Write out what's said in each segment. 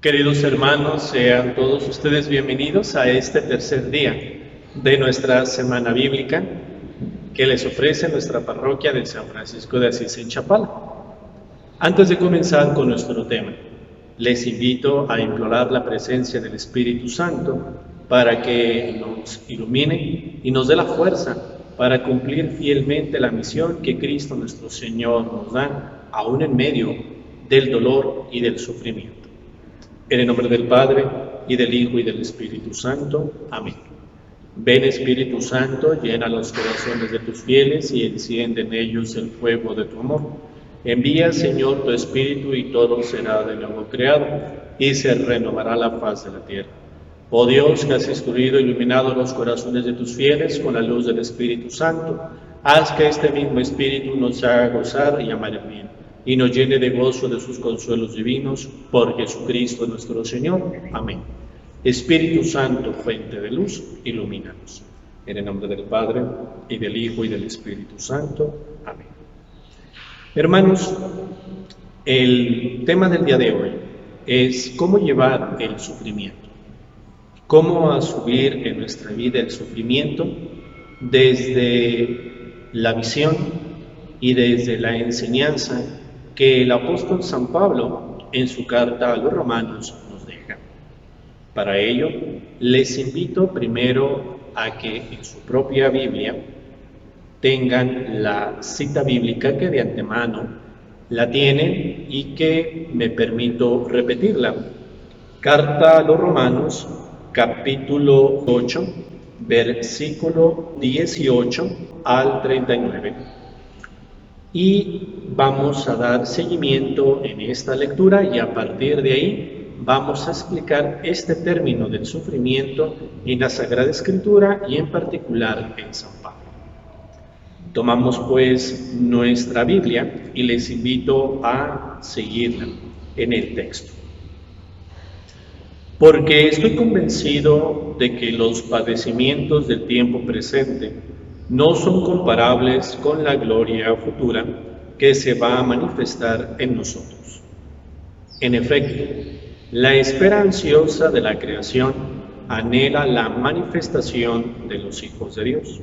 Queridos hermanos, sean todos ustedes bienvenidos a este tercer día de nuestra semana bíblica que les ofrece nuestra parroquia de San Francisco de Asís en Chapala. Antes de comenzar con nuestro tema, les invito a implorar la presencia del Espíritu Santo para que nos ilumine y nos dé la fuerza para cumplir fielmente la misión que Cristo nuestro Señor nos da, aún en medio del dolor y del sufrimiento. En el nombre del Padre, y del Hijo, y del Espíritu Santo. Amén. Ven, Espíritu Santo, llena los corazones de tus fieles y enciende en ellos el fuego de tu amor. Envía, Señor, tu Espíritu y todo será de nuevo creado, y se renovará la faz de la tierra. Oh Dios, que has instruido e iluminado los corazones de tus fieles con la luz del Espíritu Santo, haz que este mismo Espíritu nos haga gozar y amar el bien, y nos llene de gozo de sus consuelos divinos, por Jesucristo nuestro Señor. Amén. Espíritu Santo, fuente de luz, ilumínanos. En el nombre del Padre, y del Hijo, y del Espíritu Santo. Amén. Hermanos, el tema del día de hoy es cómo llevar el sufrimiento, cómo asumir en nuestra vida el sufrimiento desde la visión y desde la enseñanza que el apóstol San Pablo en su carta a los romanos nos deja. Para ello, les invito primero a que en su propia Biblia tengan la cita bíblica que de antemano la tienen y que me permito repetirla. Carta a los romanos, capítulo 8, versículo 18 al 39. Y vamos a dar seguimiento en esta lectura y a partir de ahí vamos a explicar este término del sufrimiento en la Sagrada Escritura y en particular en San Pablo. Tomamos pues nuestra Biblia y les invito a seguirla en el texto. Porque estoy convencido de que los padecimientos del tiempo presente no son comparables con la gloria futura que se va a manifestar en nosotros. En efecto, la espera ansiosa de la creación anhela la manifestación de los hijos de Dios,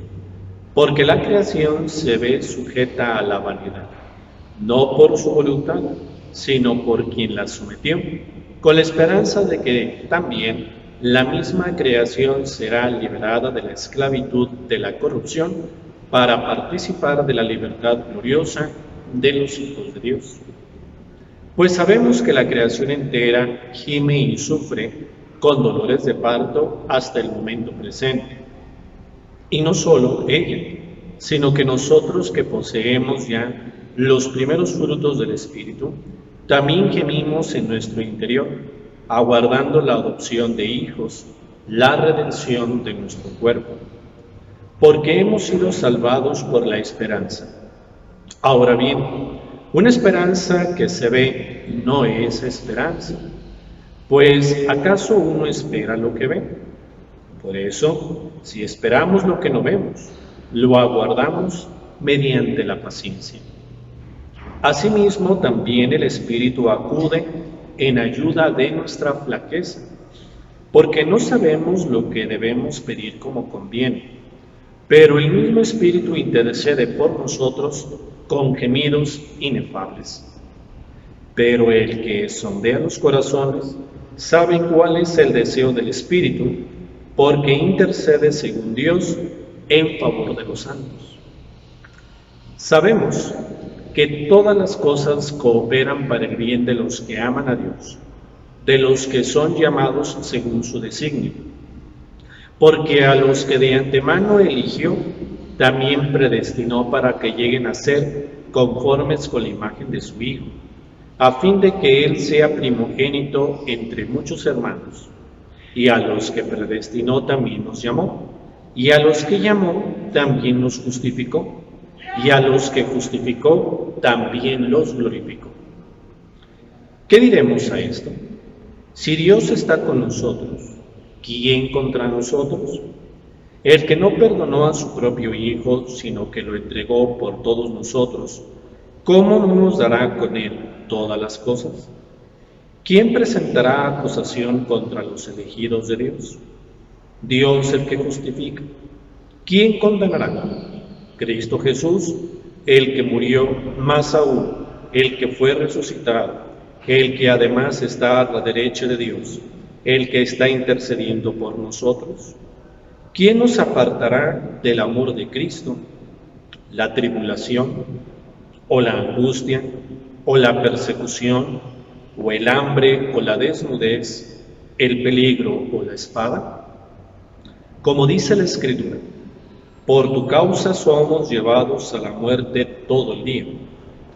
porque la creación se ve sujeta a la vanidad, no por su voluntad, sino por quien la sometió, con la esperanza de que también la misma creación será liberada de la esclavitud de la corrupción para participar de la libertad gloriosa de los hijos de Dios. Pues sabemos que la creación entera gime y sufre con dolores de parto hasta el momento presente. Y no solo ella, sino que nosotros que poseemos ya los primeros frutos del Espíritu, también gemimos en nuestro interior, aguardando la adopción de hijos, la redención de nuestro cuerpo, porque hemos sido salvados por la esperanza. Ahora bien, una esperanza que se ve no es esperanza, pues ¿acaso uno espera lo que ve? Por eso, si esperamos lo que no vemos, lo aguardamos mediante la paciencia. Asimismo, también el Espíritu acude en ayuda de nuestra flaqueza, porque no sabemos lo que debemos pedir como conviene, pero el mismo Espíritu intercede por nosotros con gemidos inefables. Pero el que sondea los corazones sabe cuál es el deseo del Espíritu, porque intercede según Dios en favor de los santos. Sabemos que todas las cosas cooperan para el bien de los que aman a Dios, de los que son llamados según su designio. Porque a los que de antemano eligió, también predestinó para que lleguen a ser conformes con la imagen de su Hijo, a fin de que Él sea primogénito entre muchos hermanos. Y a los que predestinó también nos llamó, y a los que llamó también nos justificó, y a los que justificó también los glorificó. ¿Qué diremos a esto? Si Dios está con nosotros, ¿quién contra nosotros? El que no perdonó a su propio Hijo, sino que lo entregó por todos nosotros, ¿cómo no nos dará con Él todas las cosas? ¿Quién presentará acusación contra los elegidos de Dios? Dios el que justifica. ¿Quién condenará? Cristo Jesús, el que murió, más aún, el que fue resucitado, el que además está a la derecha de Dios, el que está intercediendo por nosotros. ¿Quién nos apartará del amor de Cristo? ¿La tribulación, o la angustia, o la persecución, o el hambre, o la desnudez, el peligro, o la espada? Como dice la Escritura, por tu causa somos llevados a la muerte todo el día.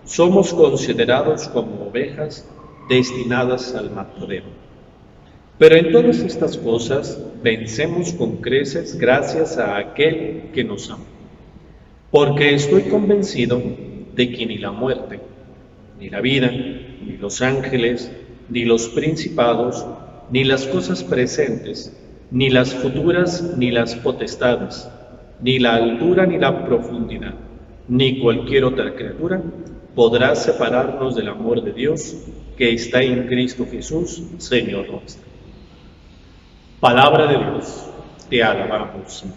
Somos considerados como ovejas destinadas al matadero. Pero en todas estas cosas vencemos con creces gracias a aquel que nos ama. Porque estoy convencido de que ni la muerte, ni la vida, ni los ángeles, ni los principados, ni las cosas presentes, ni las futuras, ni las potestades, ni la altura, ni la profundidad, ni cualquier otra criatura podrá separarnos del amor de Dios que está en Cristo Jesús, Señor nuestro. Palabra de Dios, te alabamos, Señor.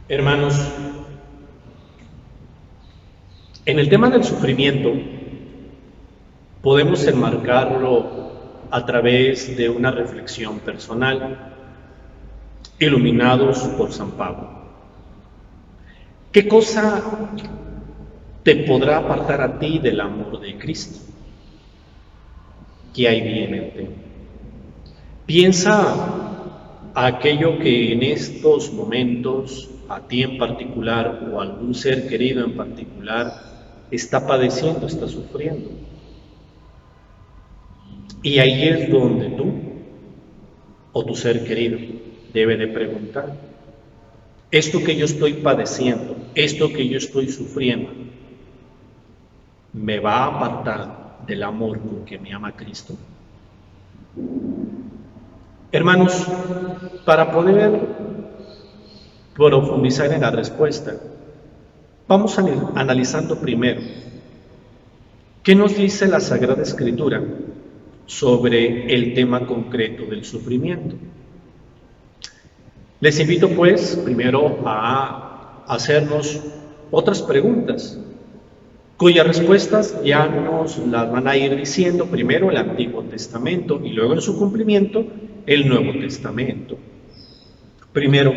Hermanos, en el tema del sufrimiento podemos enmarcarlo a través de una reflexión personal, iluminados por San Pablo. ¿Qué cosa te podrá apartar a ti del amor de Cristo? ¿Qué hay bien en ti? Piensa aquello que en estos momentos, a ti en particular o a algún ser querido en particular, está padeciendo, está sufriendo. Y ahí es donde tú o tu ser querido debe de preguntar: esto que yo estoy padeciendo, esto que yo estoy sufriendo, ¿me va a apartar del amor con que me ama Cristo? Hermanos, para poder profundizar en la respuesta, vamos analizando primero qué nos dice la Sagrada Escritura sobre el tema concreto del sufrimiento. Les invito pues primero a hacernos otras preguntas, cuyas respuestas ya nos las van a ir diciendo primero el Antiguo Testamento y luego en su cumplimiento el Nuevo Testamento. Primero,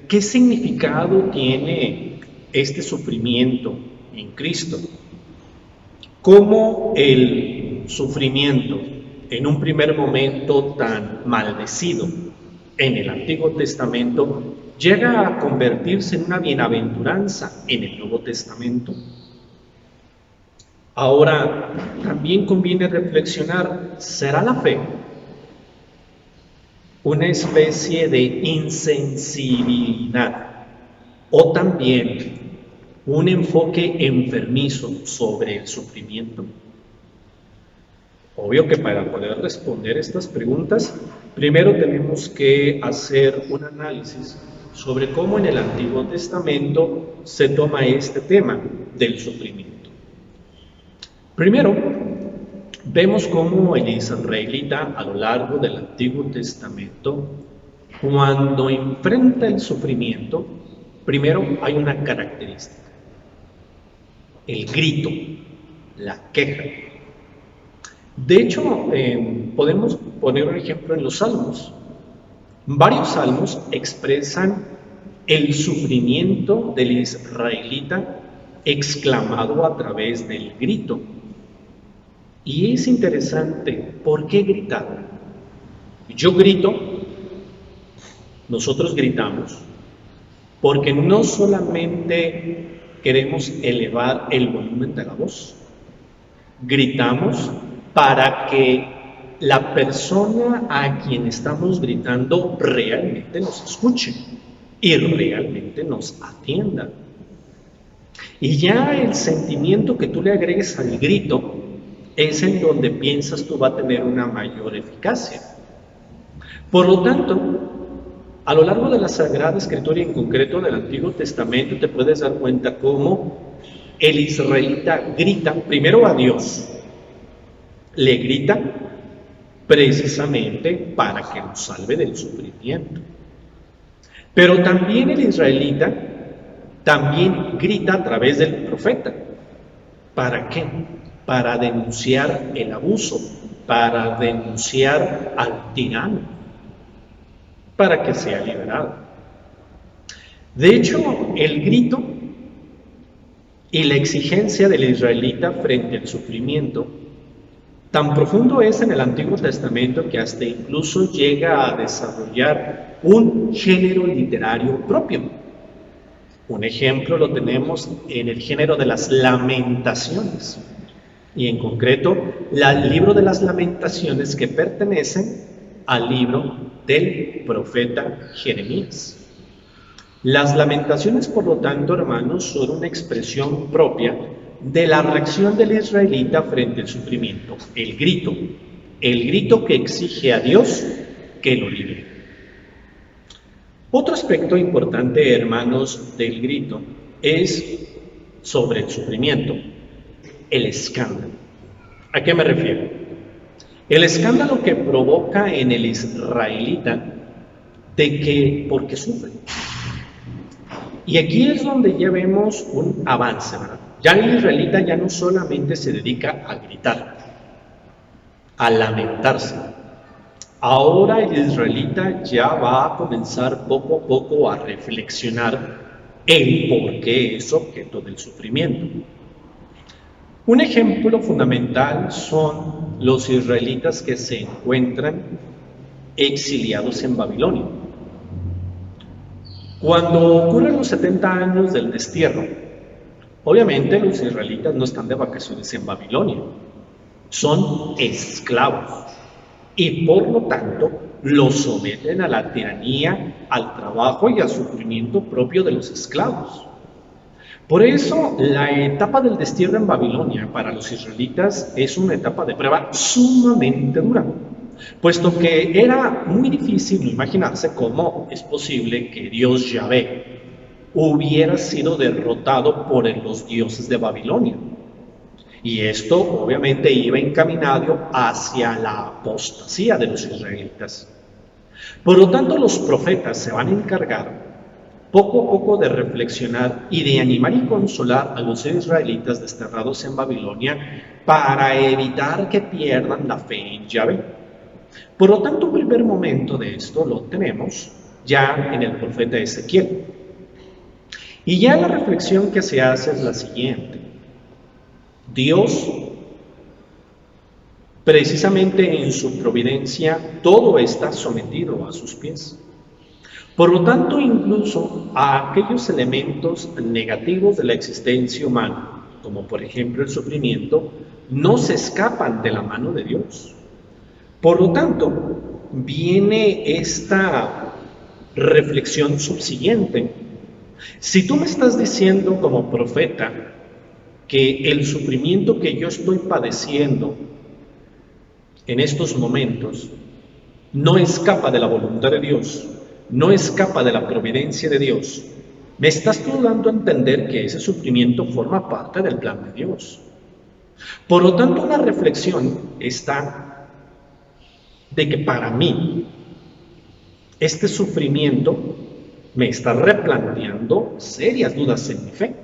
¿qué significado tiene este sufrimiento en Cristo? ¿Cómo el sufrimiento, en un primer momento tan maldecido en el Antiguo Testamento, llega a convertirse en una bienaventuranza en el Nuevo Testamento? Ahora, también conviene reflexionar: ¿será la fe una especie de insensibilidad o también un enfoque enfermizo sobre el sufrimiento? Obvio que para poder responder estas preguntas, primero tenemos que hacer un análisis sobre cómo en el Antiguo Testamento se toma este tema del sufrimiento. Primero, vemos cómo el israelita a lo largo del Antiguo Testamento, cuando enfrenta el sufrimiento, primero hay una característica: el grito, la queja. De hecho, podemos poner un ejemplo en los salmos. Varios salmos expresan el sufrimiento del israelita exclamado a través del grito. Y es interesante, ¿por qué gritar? Yo grito, nosotros gritamos, porque no solamente queremos elevar el volumen de la voz, gritamos para que la persona a quien estamos gritando realmente nos escuche y realmente nos atienda. Y ya el sentimiento que tú le agregues al grito es en donde piensas tú va a tener una mayor eficacia. Por lo tanto, a lo largo de la Sagrada Escritura y en concreto del Antiguo Testamento te puedes dar cuenta cómo el israelita grita primero a Dios, le grita precisamente para que nos salve del sufrimiento. Pero también el israelita también grita a través del profeta. ¿Para qué? Para denunciar el abuso, para denunciar al tirano, para que sea liberado. De hecho, el grito y la exigencia del israelita frente al sufrimiento tan profundo es en el Antiguo Testamento que hasta incluso llega a desarrollar un género literario propio. Un ejemplo lo tenemos en el género de las lamentaciones, y en concreto el libro de las lamentaciones que pertenecen al libro del profeta Jeremías. Las lamentaciones, por lo tanto, hermanos, son una expresión propia de la reacción del israelita frente al sufrimiento, el grito que exige a Dios que lo libere. Otro aspecto importante, hermanos, del grito es sobre el sufrimiento, el escándalo. ¿A qué me refiero? El escándalo que provoca en el israelita de que, porque sufre. Y aquí es donde ya vemos un avance, ¿verdad? Ya el israelita ya no solamente se dedica a gritar, a lamentarse. Ahora el israelita ya va a comenzar poco a poco a reflexionar el por qué es objeto del sufrimiento. Un ejemplo fundamental son los israelitas que se encuentran exiliados en Babilonia. Cuando ocurren los 70 años del destierro, obviamente los israelitas no están de vacaciones en Babilonia, son esclavos y por lo tanto los someten a la tiranía, al trabajo y al sufrimiento propio de los esclavos. Por eso la etapa del destierro en Babilonia para los israelitas es una etapa de prueba sumamente dura, puesto que era muy difícil imaginarse cómo es posible que Dios Yahvé hubiera sido derrotado por los dioses de Babilonia. Y esto obviamente iba encaminado hacia la apostasía de los israelitas. Por lo tanto, los profetas se van a encargar poco a poco de reflexionar y de animar y consolar a los israelitas desterrados en Babilonia para evitar que pierdan la fe en Yahvé. Por lo tanto, un primer momento de esto lo tenemos ya en el profeta Ezequiel. Y ya la reflexión que se hace es la siguiente. Dios, precisamente en su providencia, todo está sometido a sus pies. Por lo tanto, incluso a aquellos elementos negativos de la existencia humana, como por ejemplo el sufrimiento, no se escapan de la mano de Dios. Por lo tanto, viene esta reflexión subsiguiente. Si tú me estás diciendo como profeta que el sufrimiento que yo estoy padeciendo en estos momentos no escapa de la voluntad de Dios, no escapa de la providencia de Dios, me estás tú dando a entender que ese sufrimiento forma parte del plan de Dios. Por lo tanto, una reflexión está de que para mí este sufrimiento me está replanteando serias dudas en mi fe.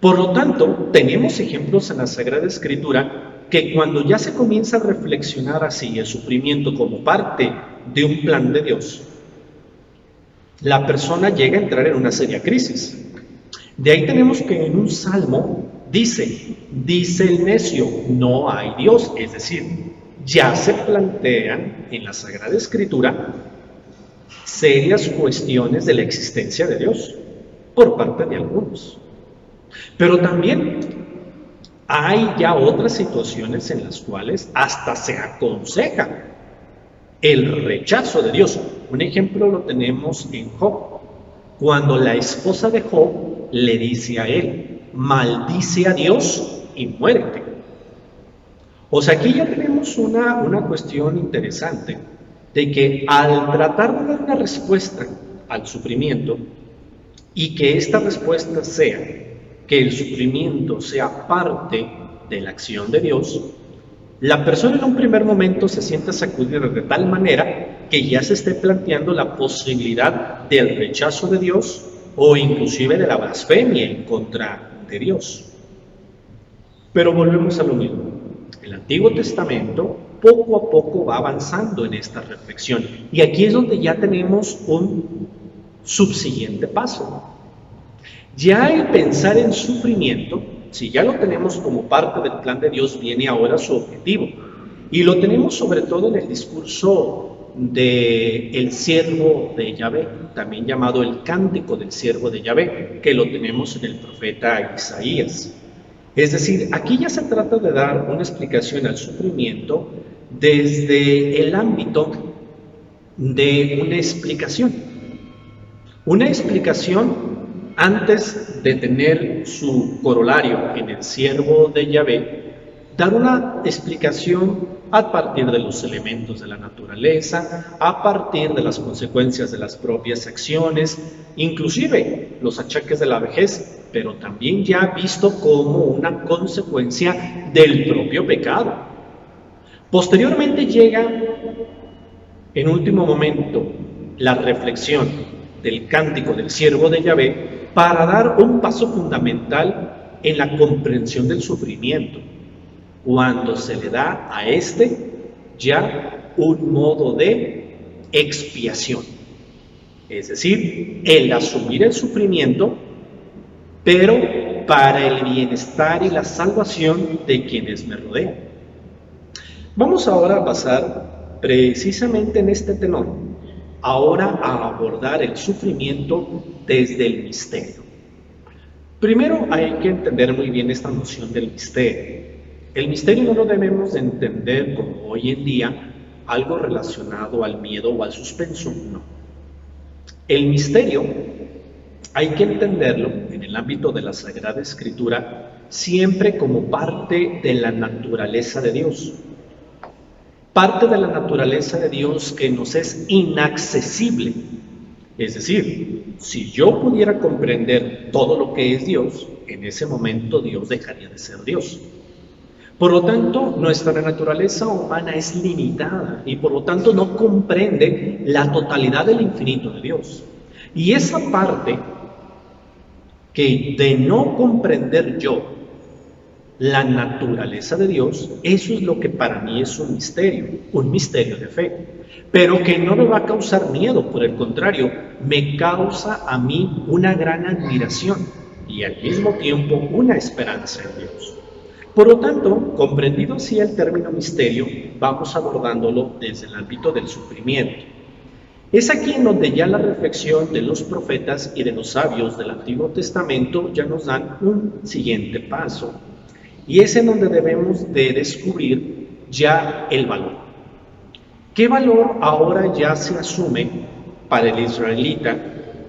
Por lo tanto, tenemos ejemplos en la Sagrada Escritura que cuando ya se comienza a reflexionar así el sufrimiento como parte de un plan de Dios, la persona llega a entrar en una seria crisis. De ahí tenemos que en un salmo dice el necio, no hay Dios, es decir, ya se plantean en la Sagrada Escritura serias cuestiones de la existencia de Dios por parte de algunos. Pero también hay ya otras situaciones en las cuales hasta se aconseja el rechazo de Dios. Un ejemplo lo tenemos en Job, cuando la esposa de Job le dice a él, maldice a Dios y muérete. O sea, aquí ya tenemos una cuestión interesante, de que al tratar de dar una respuesta al sufrimiento, y que esta respuesta sea que el sufrimiento sea parte de la acción de Dios, la persona en un primer momento se siente sacudida de tal manera que ya se esté planteando la posibilidad del rechazo de Dios o inclusive de la blasfemia en contra de Dios. Pero volvemos a lo mismo. El Antiguo Testamento poco a poco va avanzando en esta reflexión. Y aquí es donde ya tenemos un subsiguiente paso. Ya el pensar en sufrimiento, si ya lo tenemos como parte del plan de Dios, viene ahora su objetivo. Y lo tenemos sobre todo en el discurso del siervo de Yahvé, también llamado el cántico del siervo de Yahvé, que lo tenemos en el profeta Isaías. Es decir, aquí ya se trata de dar una explicación al sufrimiento desde el ámbito de una explicación. Una explicación antes de tener su corolario en el siervo de Yahvé, dar una explicación a partir de los elementos de la naturaleza, a partir de las consecuencias de las propias acciones, inclusive los achaques de la vejez, pero también ya visto como una consecuencia del propio pecado. Posteriormente llega, en último momento, la reflexión del cántico del siervo de Yahvé para dar un paso fundamental en la comprensión del sufrimiento, cuando se le da a este ya un modo de expiación, es decir, el asumir el sufrimiento, pero para el bienestar y la salvación de quienes me rodean. Vamos ahora a pasar precisamente en este tenor, ahora a abordar el sufrimiento desde el misterio. Primero hay que entender muy bien esta noción del misterio. El misterio no lo debemos de entender como hoy en día algo relacionado al miedo o al suspenso, no. El misterio hay que entenderlo en el ámbito de la Sagrada Escritura siempre como parte de la naturaleza de Dios. Parte de la naturaleza de Dios que nos es inaccesible. Es decir, si yo pudiera comprender todo lo que es Dios, en ese momento Dios dejaría de ser Dios. Por lo tanto, nuestra naturaleza humana es limitada y por lo tanto no comprende la totalidad del infinito de Dios. Y esa parte que de no comprender yo la naturaleza de Dios, eso es lo que para mí es un misterio de fe, pero que no me va a causar miedo, por el contrario, me causa a mí una gran admiración y al mismo tiempo una esperanza en Dios. Por lo tanto, comprendido así el término misterio, vamos abordándolo desde el ámbito del sufrimiento. Es aquí en donde ya la reflexión de los profetas y de los sabios del Antiguo Testamento ya nos dan un siguiente paso, y es en donde debemos de descubrir ya el valor. ¿Qué valor ahora ya se asume para el israelita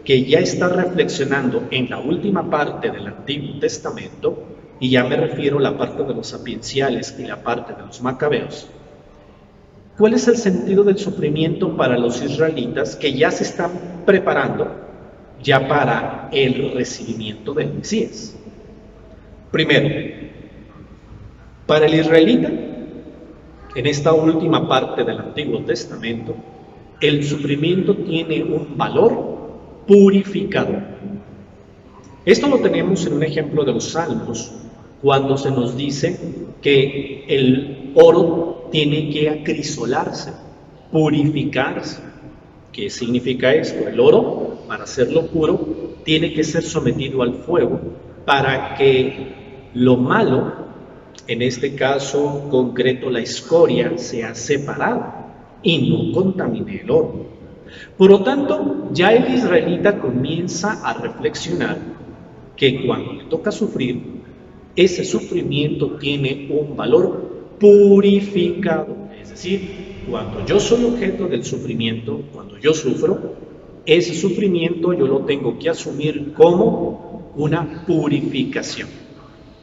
que ya está reflexionando en la última parte del Antiguo Testamento? Y ya me refiero a la parte de los sapienciales y la parte de los macabeos. ¿Cuál es el sentido del sufrimiento para los israelitas que ya se están preparando ya para el recibimiento del Mesías? Primero, para el israelita, en esta última parte del Antiguo Testamento, el sufrimiento tiene un valor purificador. Esto lo tenemos en un ejemplo de los Salmos, cuando se nos dice que el oro tiene que acrisolarse, purificarse. ¿Qué significa esto? El oro, para hacerlo puro, tiene que ser sometido al fuego para que lo malo, en este caso concreto la escoria, sea separada y no contamine el oro. Por lo tanto, ya el israelita comienza a reflexionar que cuando le toca sufrir, ese sufrimiento tiene un valor purificado. Es decir, cuando yo soy objeto del sufrimiento, cuando yo sufro, ese sufrimiento yo lo tengo que asumir como una purificación.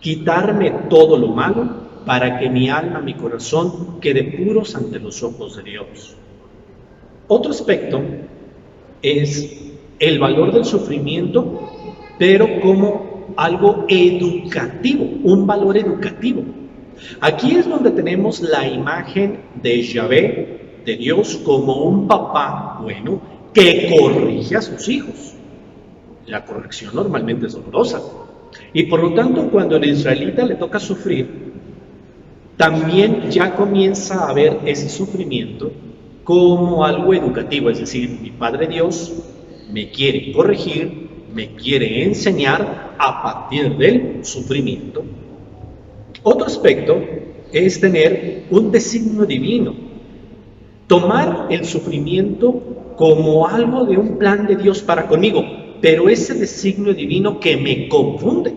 Quitarme todo lo malo para que mi alma, mi corazón quede puros ante los ojos de Dios. Otro aspecto es el valor del sufrimiento, pero como algo educativo, un valor educativo. Aquí es donde tenemos la imagen de Yahvé, de Dios, como un papá bueno que corrige a sus hijos. La corrección normalmente es dolorosa. Y por lo tanto, cuando al israelita le toca sufrir, también ya comienza a ver ese sufrimiento como algo educativo, es decir, mi Padre Dios me quiere corregir, me quiere enseñar a partir del sufrimiento. Otro aspecto es tener un designio divino, tomar el sufrimiento como algo de un plan de Dios para conmigo, pero ese designio divino que me confunde.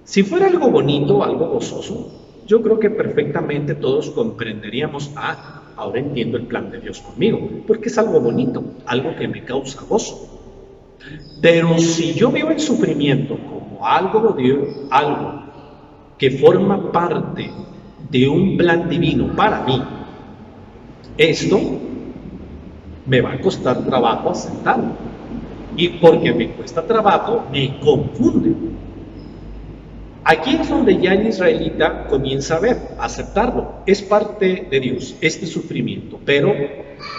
Si fuera algo bonito, algo gozoso, yo creo que perfectamente todos comprenderíamos, ahora entiendo el plan de Dios conmigo, porque es algo bonito, algo que me causa gozo. Pero si yo veo el sufrimiento como algo que forma parte de un plan divino para mí, esto me va a costar trabajo aceptarlo. Y porque me cuesta trabajo, me confunde. Aquí es donde ya el israelita comienza a aceptarlo. Es parte de Dios, este sufrimiento, pero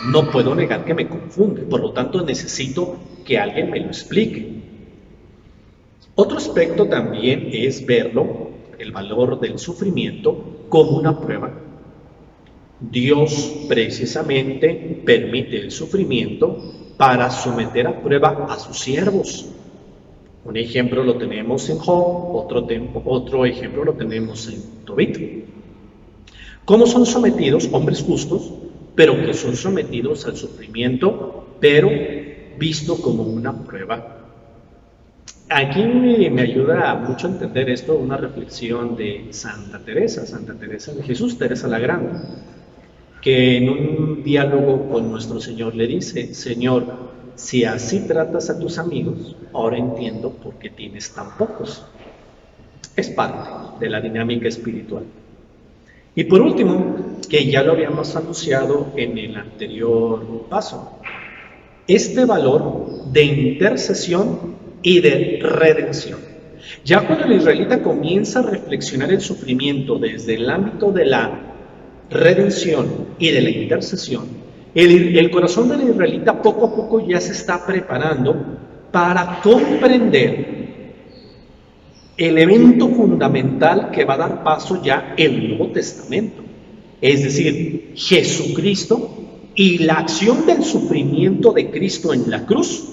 no puedo negar que me confunde. Por lo tanto, necesito que alguien me lo explique. Otro aspecto también es verlo, el valor del sufrimiento, como una prueba. Dios precisamente permite el sufrimiento para someter a prueba a sus siervos. Un ejemplo lo tenemos en Job, otro ejemplo lo tenemos en Tobit. ¿Cómo son sometidos hombres justos, pero que son sometidos al sufrimiento, pero visto como una prueba? Aquí me ayuda mucho a entender esto una reflexión de Santa Teresa de Jesús, Teresa la Grande, que en un diálogo con nuestro Señor le dice: Señor, si así tratas a tus amigos, ahora entiendo por qué tienes tan pocos. Es parte de la dinámica espiritual. Y por último, que ya lo habíamos anunciado en el anterior paso, este valor de intercesión y de redención. Ya cuando el israelita comienza a reflexionar el sufrimiento desde el ámbito de la redención y de la intercesión, el corazón del israelita poco a poco ya se está preparando para comprender el evento fundamental que va a dar paso ya el Nuevo Testamento, es decir, Jesucristo y la acción del sufrimiento de Cristo en la cruz,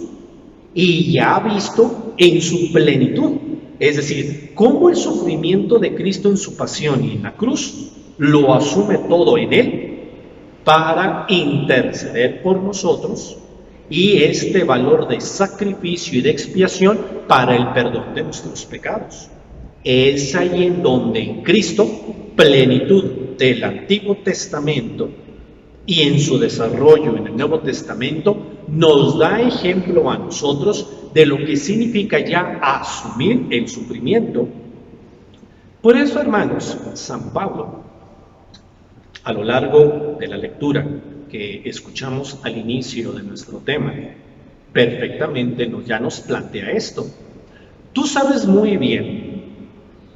y ya ha visto en su plenitud, es decir, cómo el sufrimiento de Cristo en su pasión y en la cruz lo asume todo en él para interceder por nosotros, y este valor de sacrificio y de expiación para el perdón de nuestros pecados. Es ahí en donde en Cristo, plenitud del Antiguo Testamento y en su desarrollo en el Nuevo Testamento, nos da ejemplo a nosotros de lo que significa ya asumir el sufrimiento. Por eso, hermanos, San Pablo, a lo largo de la lectura que escuchamos al inicio de nuestro tema, perfectamente ya nos plantea esto. Tú sabes muy bien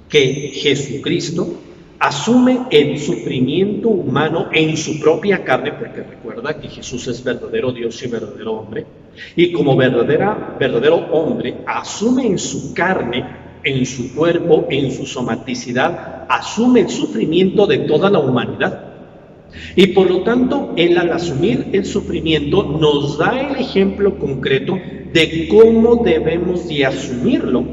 que Jesucristo asume el sufrimiento humano en su propia carne, porque recuerda que Jesús es verdadero Dios y verdadero hombre, y como verdadero hombre asume en su carne, en su cuerpo, en su somaticidad, asume el sufrimiento de toda la humanidad. Y por lo tanto, él al asumir el sufrimiento nos da el ejemplo concreto de cómo debemos de asumirlo.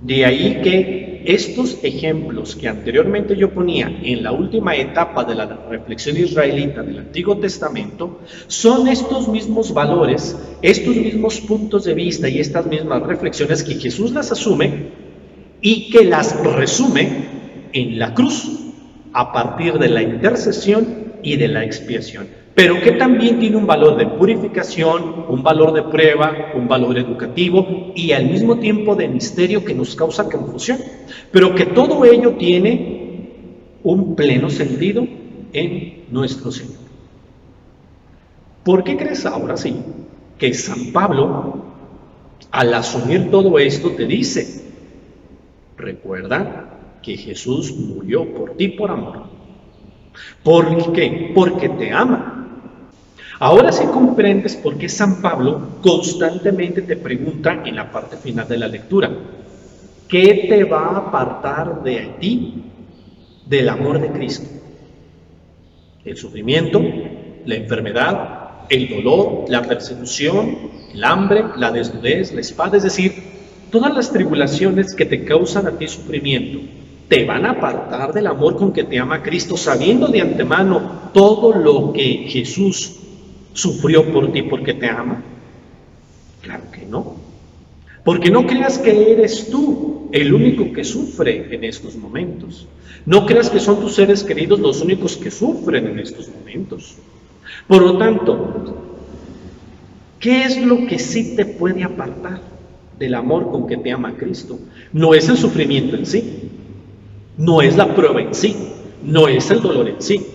De ahí que estos ejemplos que anteriormente yo ponía en la última etapa de la reflexión israelita del Antiguo Testamento son estos mismos valores, estos mismos puntos de vista y estas mismas reflexiones que Jesús las asume y que las resume en la cruz a partir de la intercesión y de la expiación, pero que también tiene un valor de purificación, un valor de prueba, un valor educativo y al mismo tiempo de misterio que nos causa confusión, pero que todo ello tiene un pleno sentido en nuestro Señor. ¿Por qué crees ahora sí que San Pablo Al asumir todo esto te dice, recuerda que Jesús murió por ti por amor. ¿Por qué? Porque te ama. Ahora sí comprendes por qué San Pablo constantemente te pregunta en la parte final de la lectura, ¿qué te va a apartar de ti del amor de Cristo? El sufrimiento, la enfermedad, el dolor, la persecución, el hambre, la desnudez, la espada, es decir, todas las tribulaciones que te causan a ti sufrimiento, te van a apartar del amor con que te ama Cristo, sabiendo de antemano todo lo que Jesús sufrió por ti porque te ama. Claro que no. Porque no creas que eres tú el único que sufre en estos momentos. No creas que son tus seres queridos los únicos que sufren en estos momentos. Por lo tanto, ¿qué es lo que sí te puede apartar del amor con que te ama Cristo? No es el sufrimiento en sí, no es la prueba en sí, no es el dolor en sí,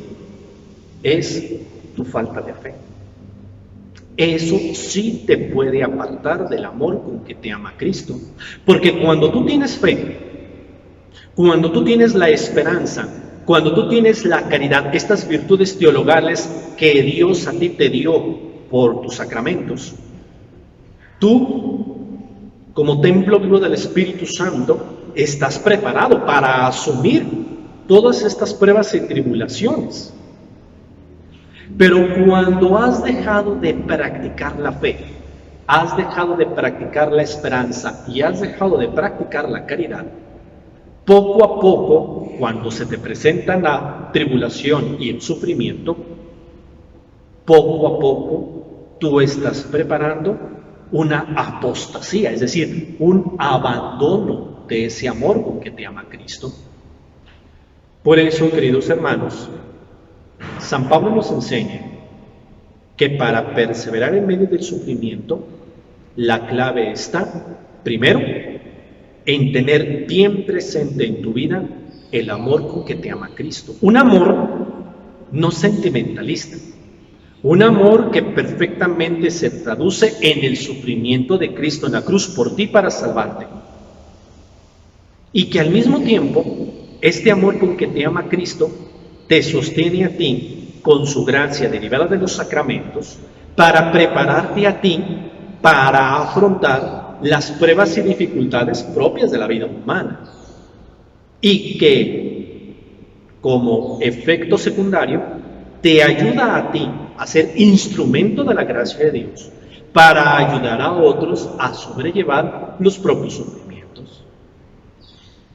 es tu falta de fe. Eso sí te puede apartar del amor con que te ama Cristo. Porque cuando tú tienes fe, cuando tú tienes la esperanza, cuando tú tienes la caridad, estas virtudes teologales que Dios a ti te dio por tus sacramentos, tú, como templo vivo del Espíritu Santo, estás preparado para asumir todas estas pruebas y tribulaciones. Pero cuando has dejado de practicar la fe, has dejado de practicar la esperanza y has dejado de practicar la caridad, poco a poco, cuando se te presenta la tribulación y el sufrimiento, poco a poco tú estás preparando una apostasía, es decir, un abandono de ese amor con que te ama Cristo. Por eso, queridos hermanos, San Pablo nos enseña que para perseverar en medio del sufrimiento, la clave está, primero, en tener bien presente en tu vida el amor con que te ama Cristo. Un amor no sentimentalista, un amor que perfectamente se traduce en el sufrimiento de Cristo en la cruz por ti para salvarte. Y que al mismo tiempo, este amor con que te ama Cristo te sostiene a ti con su gracia derivada de los sacramentos para prepararte a ti para afrontar las pruebas y dificultades propias de la vida humana. Y que, como efecto secundario, te ayuda a ti a ser instrumento de la gracia de Dios para ayudar a otros a sobrellevar los propios sufrimientos.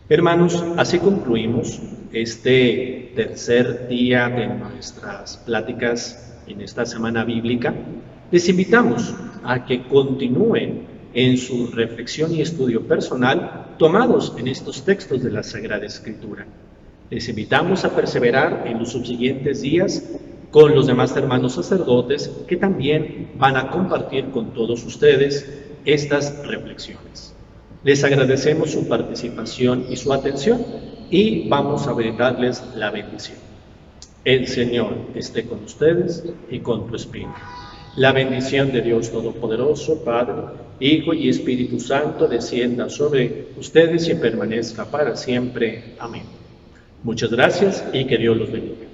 Hermanos, así concluimos este tercer día de nuestras pláticas en esta semana bíblica. Les invitamos a que continúen en su reflexión y estudio personal tomados en estos textos de la Sagrada Escritura. Les invitamos a perseverar en los subsiguientes días con los demás hermanos sacerdotes que también van a compartir con todos ustedes estas reflexiones. Les agradecemos su participación y su atención y vamos a brindarles la bendición. El Señor esté con ustedes y con tu espíritu. La bendición de Dios Todopoderoso, Padre, Hijo y Espíritu Santo, descienda sobre ustedes y permanezca para siempre. Amén. Muchas gracias y que Dios los bendiga.